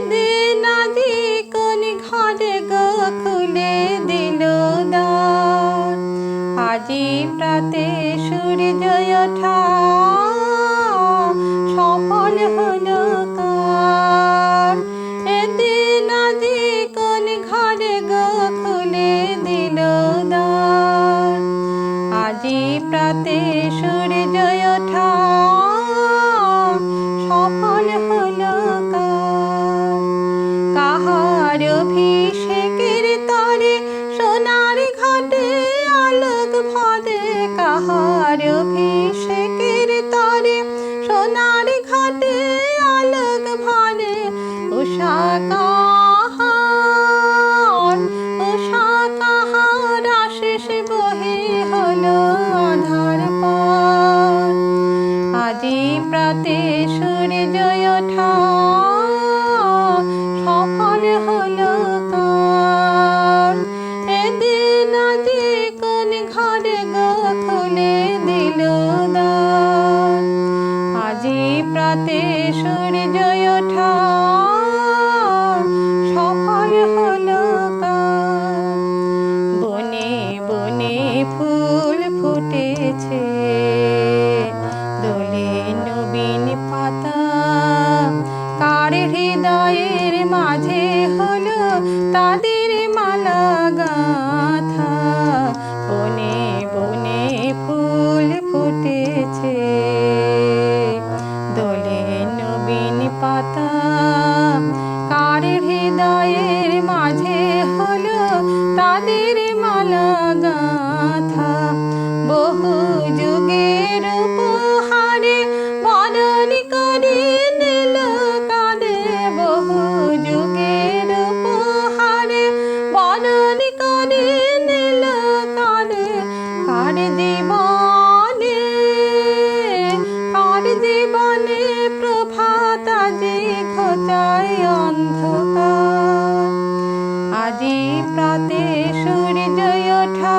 এদিন আজি কোন ঘরে গো খুলে দিল দ্বার। আজি প্রাতে সূর্য ওঠা সফল হলো কার। এদিন আজি কোন ঘরে গো খুলে দিল দ্বার। আজি প্রাতে সূর্য ওঠা সফল হলো কার। কাহার অভিষেকের তরে সোনার ঘাটে আলোক ভরে। কাহার অভিষেকের তরে সোনার ঘাটে আলোক ভরে। উষা কাহার আশিস বহে হলো আধার পার। আজি প্রাতে সূর্য ওঠা সফল হলো কার। এদিন আজি কোন ঘরে গো খুলে দিল দ্বার। আজি প্রাতে সূর্য ওঠা সফল হলো কার। বনে বনে ফুল ফুটেছে দোলে নবীন পাতা। কার হৃদয়ের মাঝে হলো তাদের মালা গাঁথা। বনে বনে ফুল ফুটেছে দোলে নবীন পাতা। কার হৃদয়ের মাঝে হলো তাদের মালা গাঁথা। বহু যুগের উপহারে বরণ করে নিল কাঁধে। বহু যুগের উপহারে বরণ করে নিল কাঁধে। কার জীবনে প্রভাত আজি ঘোচায় অন্ধকার। আজি প্রাতে সূর্য ওঠা